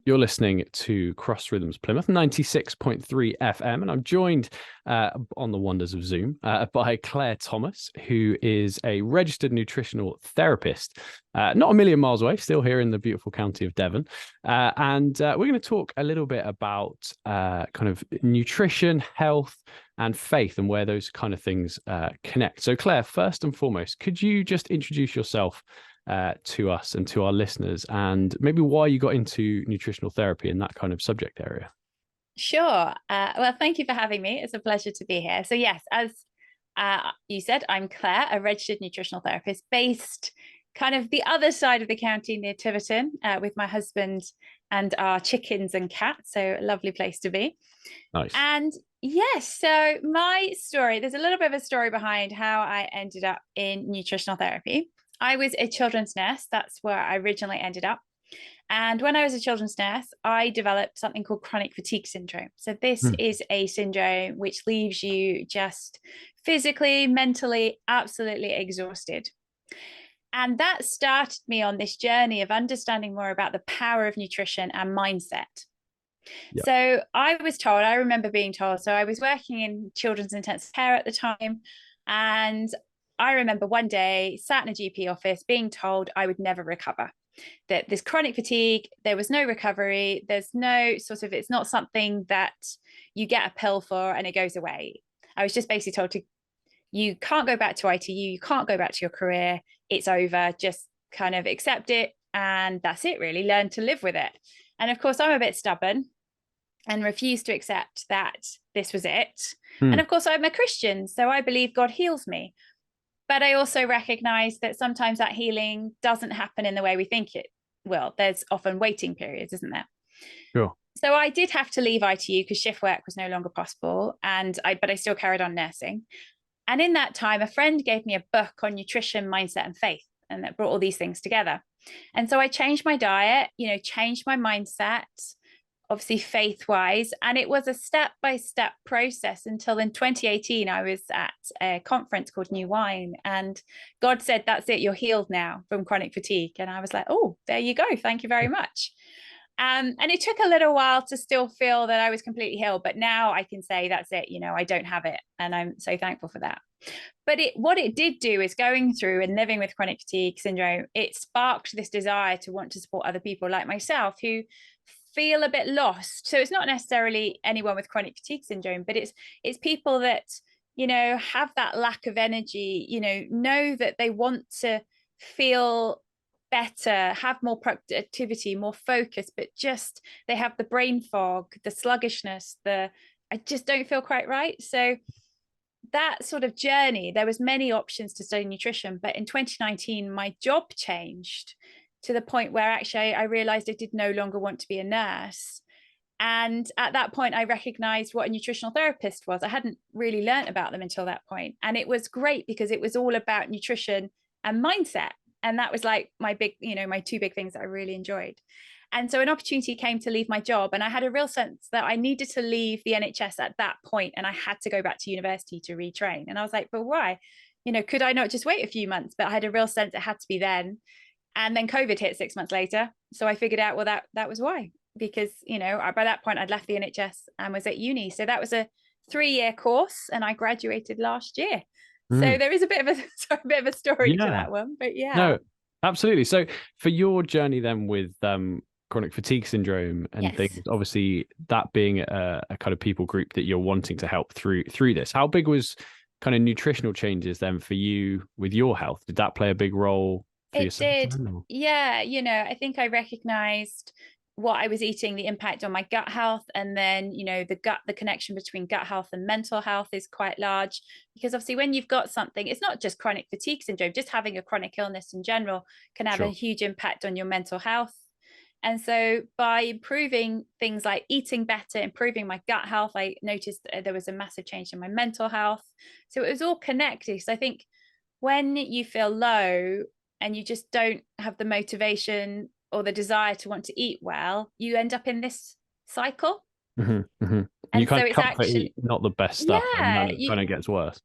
You're listening to Cross Rhythms Plymouth 96.3 FM, and I'm joined on the wonders of Zoom by Claire Thomas, who is a registered nutritional therapist, not a million miles away, still here in the beautiful county of Devon. And we're going to talk a little bit about kind of nutrition, health, and faith, and where those kind of things connect. So, Claire, first and foremost, could you just introduce yourself to us and to our listeners, and maybe why you got into nutritional therapy and that kind of subject area? Sure. Well, thank you for having me. It's a pleasure to be here. So yes, as you said, I'm Claire, a registered nutritional therapist based kind of the other side of the county near Tiverton with my husband and our chickens and cats. So a lovely place to be. Nice. And yes, so my story, there's a little bit of a story behind how I ended up in nutritional therapy. I was a children's nurse. That's where I originally ended up. And when I was a children's nurse, I developed something called chronic fatigue syndrome. So this is a syndrome which leaves you just physically, mentally, absolutely exhausted. And that started me on this journey of understanding more about the power of nutrition and mindset. Yep. So I remember being told, so I was working in children's intensive care at the time, and I remember one day sat in a GP office being told I would never recover, that this chronic fatigue, there was no recovery. There's no sort of, it's not something that you get a pill for and it goes away. I was just basically told you can't go back to ITU, you can't go back to your career. It's over, just kind of accept it. And that's it really, learn to live with it. And of course, I'm a bit stubborn and refused to accept that this was it. And of course, I'm a Christian, so I believe God heals me. But I also recognize that sometimes that healing doesn't happen in the way we think it will. There's often waiting periods, isn't there? Sure. So I did have to leave ITU because shift work was no longer possible. But I still carried on nursing. And in that time, a friend gave me a book on nutrition, mindset, and faith, and that brought all these things together. And so I changed my diet, changed my mindset, obviously faith-wise, and it was a step-by-step process until in 2018 I was at a conference called New Wine, and God said, that's it, you're healed now from chronic fatigue. And I was like, oh, there you go, thank you very much. And it took a little while to still feel that I was completely healed, but now I can say that's it, I don't have it, and I'm so thankful for that. But what it did do is going through and living with chronic fatigue syndrome, it sparked this desire to want to support other people like myself who feel a bit lost. So it's not necessarily anyone with chronic fatigue syndrome, but it's people that, have that lack of energy, know that they want to feel better, have more productivity, more focus, but just they have the brain fog, the sluggishness, I just don't feel quite right. So that sort of journey, there was many options to study nutrition, but in 2019, my job changed to the point where actually I realized I did no longer want to be a nurse. And at that point, I recognized what a nutritional therapist was. I hadn't really learned about them until that point. And it was great because it was all about nutrition and mindset. And that was like my two big things that I really enjoyed. And so an opportunity came to leave my job. And I had a real sense that I needed to leave the NHS at that point, and I had to go back to university to retrain. And I was like, but why? Could I not just wait a few months? But I had a real sense it had to be then. And then COVID hit 6 months later. So I figured out, well, that was why, because, by that point I'd left the NHS and was at uni. So that was a 3-year course and I graduated last year. So there is a bit of a story to that one, but yeah. No, absolutely. So for your journey then with chronic fatigue syndrome and things, obviously that being a kind of people group that you're wanting to help through this, how big was kind of nutritional changes then for you with your health? Did that play a big role? It did. Yeah. I think I recognized what I was eating, the impact on my gut health. And then, the connection between gut health and mental health is quite large, because obviously when you've got something, it's not just chronic fatigue syndrome, just having a chronic illness in general can have a huge impact on your mental health. And so by improving things like eating better, improving my gut health, I noticed that there was a massive change in my mental health. So it was all connected. So I think when you feel low, and you just don't have the motivation or the desire to want to eat well, you end up in this cycle. And you kind of comfort eat not the best stuff, and then it kind of gets worse.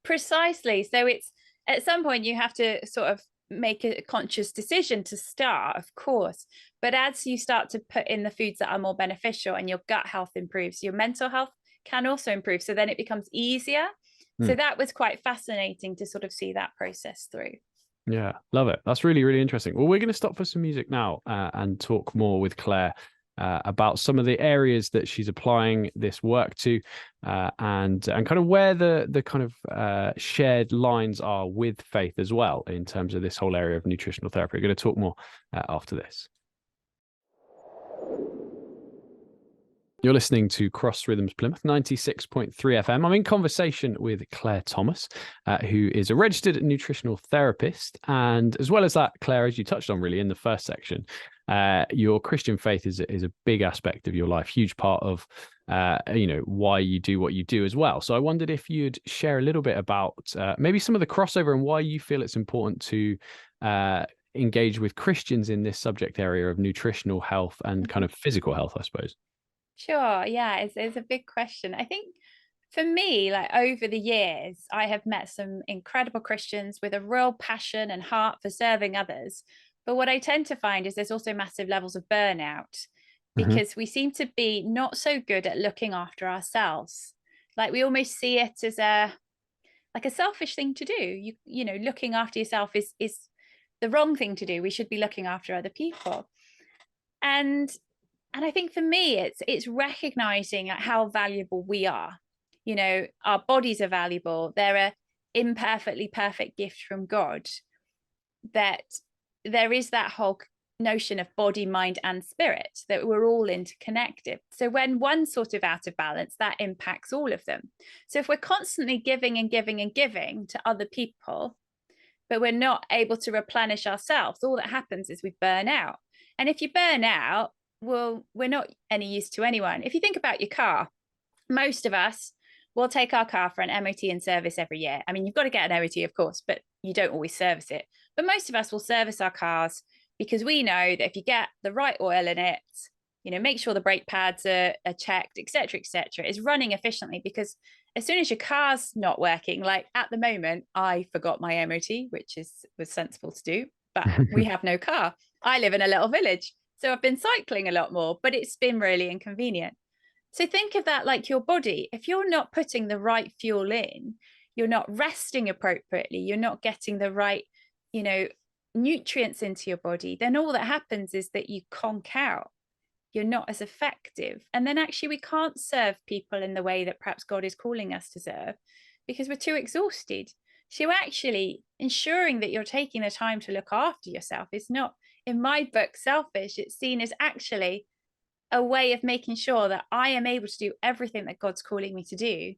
Precisely. So it's at some point you have to sort of make a conscious decision to start, of course. But as you start to put in the foods that are more beneficial and your gut health improves, your mental health can also improve. So then it becomes easier. So that was quite fascinating to sort of see that process through. Yeah, love it. That's really, really interesting. Well, we're going to stop for some music now and talk more with Claire about some of the areas that she's applying this work to, and kind of where the kind of shared lines are with faith as well in terms of this whole area of nutritional therapy. We're going to talk more after this. You're listening to Cross Rhythms Plymouth 96.3 FM. I'm in conversation with Claire Thomas, who is a registered nutritional therapist. And as well as that, Claire, as you touched on really in the first section, your Christian faith is a big aspect of your life, huge part of why you do what you do as well. So I wondered if you'd share a little bit about maybe some of the crossover and why you feel it's important to engage with Christians in this subject area of nutritional health and kind of physical health, I suppose. Sure. Yeah, it's a big question. I think for me, like over the years, I have met some incredible Christians with a real passion and heart for serving others. But what I tend to find is there's also massive levels of burnout because we seem to be not so good at looking after ourselves. Like we almost see it as a selfish thing to do. You know, looking after yourself is the wrong thing to do. We should be looking after other people. And I think for me, it's recognizing how valuable we are. You know, our bodies are valuable. They're a imperfectly perfect gift from God. That there is that whole notion of body, mind, and spirit, that we're all interconnected. So when one's sort of out of balance, that impacts all of them. So if we're constantly giving and giving and giving to other people, but we're not able to replenish ourselves, all that happens is we burn out. And if you burn out, well, we're not any use to anyone. If you think about your car, most of us will take our car for an MOT and service every year. I mean, you've got to get an MOT, of course, but you don't always service it. But most of us will service our cars because we know that if you get the right oil in it, you know, make sure the brake pads are checked, et cetera, it's running efficiently. Because as soon as your car's not working, like at the moment, I forgot my MOT, which was sensible to do, but we have no car. I live in a little village. So I've been cycling a lot more, but it's been really inconvenient. So think of that like your body. If you're not putting the right fuel in, you're not resting appropriately, you're not getting the right, you know, nutrients into your body, then all that happens is that you conk out. You're not as effective. And then actually we can't serve people in the way that perhaps God is calling us to serve because we're too exhausted. So actually ensuring that you're taking the time to look after yourself is not, in my book, selfish. It's seen as actually a way of making sure that I am able to do everything that God's calling me to do,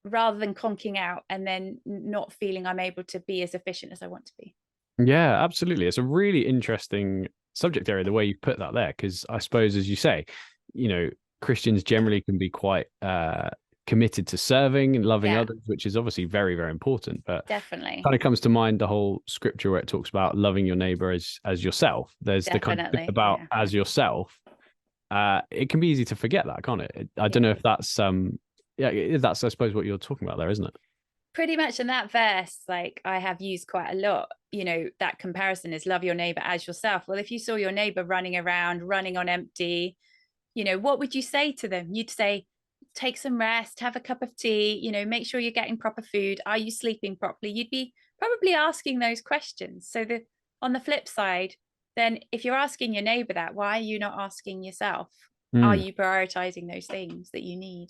rather than conking out and then not feeling I'm able to be as efficient as I want to be. Yeah, absolutely. It's a really interesting subject area, the way you put that there, because I suppose, as you say, you know, Christians generally can be quite committed to serving and loving others, which is obviously very, very important. But definitely kind of comes to mind the whole scripture where it talks about loving your neighbor as yourself. There's the kind of bit about as yourself. It can be easy to forget that, can't it? I don't know if that's that's I suppose what you're talking about there, isn't it? Pretty much. In that verse, like I have used quite a lot, you know, that comparison is love your neighbor as yourself. Well, if you saw your neighbor running around, running on empty, you know, what would you say to them? You'd say, take some rest, have a cup of tea, you know, make sure you're getting proper food. Are you sleeping properly? You'd be probably asking those questions. So on the flip side, then if you're asking your neighbor that, why are you not asking yourself? Are you prioritizing those things that you need?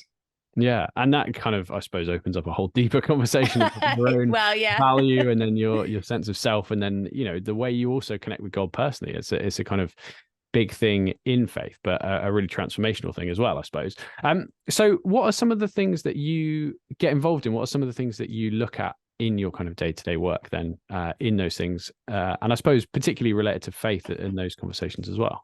Yeah, and that kind of, I suppose, opens up a whole deeper conversation about your own value, and then your sense of self, and then, you know, the way you also connect with God personally. It's a kind of big thing in faith, but a really transformational thing as well, I suppose. So what are some of the things that you get involved in? What are some of the things that you look at in your kind of day-to-day work then, in those things? And I suppose particularly related to faith in those conversations as well.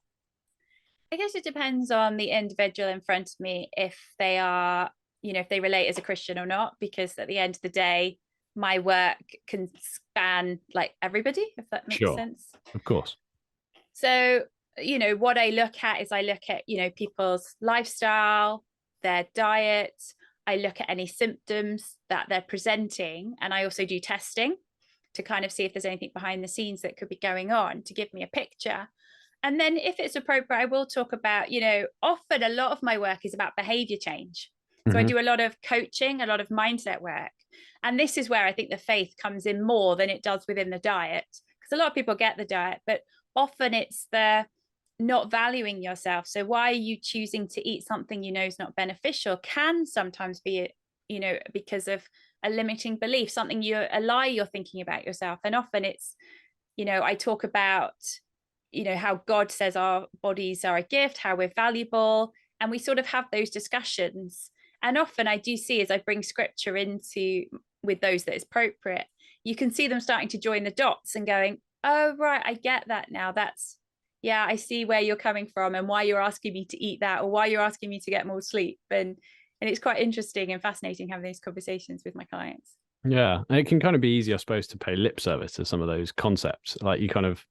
I guess it depends on the individual in front of me, if they are, you know, if they relate as a Christian or not, because at the end of the day, my work can span like everybody, if that makes sense. Of course. So, you know, what I look at is I look at, you know, people's lifestyle, their diet. I look at any symptoms that they're presenting, and I also do testing. to kind of see if there's anything behind the scenes that could be going on, to give me a picture. And then if it's appropriate, I will talk about, often a lot of my work is about behavior change. So I do a lot of coaching, a lot of mindset work. And this is where I think the faith comes in more than it does within the diet. Because a lot of people get the diet, but often it's the not valuing yourself. So why are you choosing to eat something is not beneficial can sometimes be, because of a limiting belief, a lie you're thinking about yourself. And often it's, I talk about, how God says our bodies are a gift, how we're valuable, and we sort of have those discussions. And often I do see, as I bring scripture into with those that is appropriate, you can see them starting to join the dots and going, oh, right, I get that now. I see where you're coming from and why you're asking me to eat that, or why you're asking me to get more sleep. And it's quite interesting and fascinating having these conversations with my clients. Yeah. And it can kind of be easy, I suppose, to pay lip service to some of those concepts. Like you kind of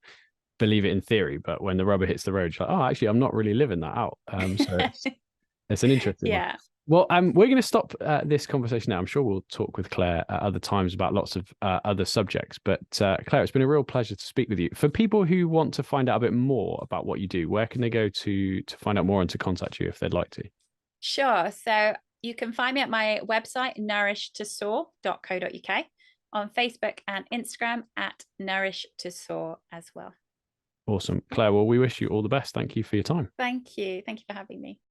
believe it in theory, but when the rubber hits the road, you're like, oh, actually, I'm not really living that out. So it's an interesting one. Well, we're going to stop this conversation now. I'm sure we'll talk with Claire at other times about lots of other subjects. But Claire, it's been a real pleasure to speak with you. For people who want to find out a bit more about what you do, where can they go to find out more and to contact you if they'd like to? Sure. So you can find me at my website, nourishtosoar.co.uk, on Facebook and Instagram at nourishtosoar as well. Awesome. Claire, well, we wish you all the best. Thank you for your time. Thank you. Thank you for having me.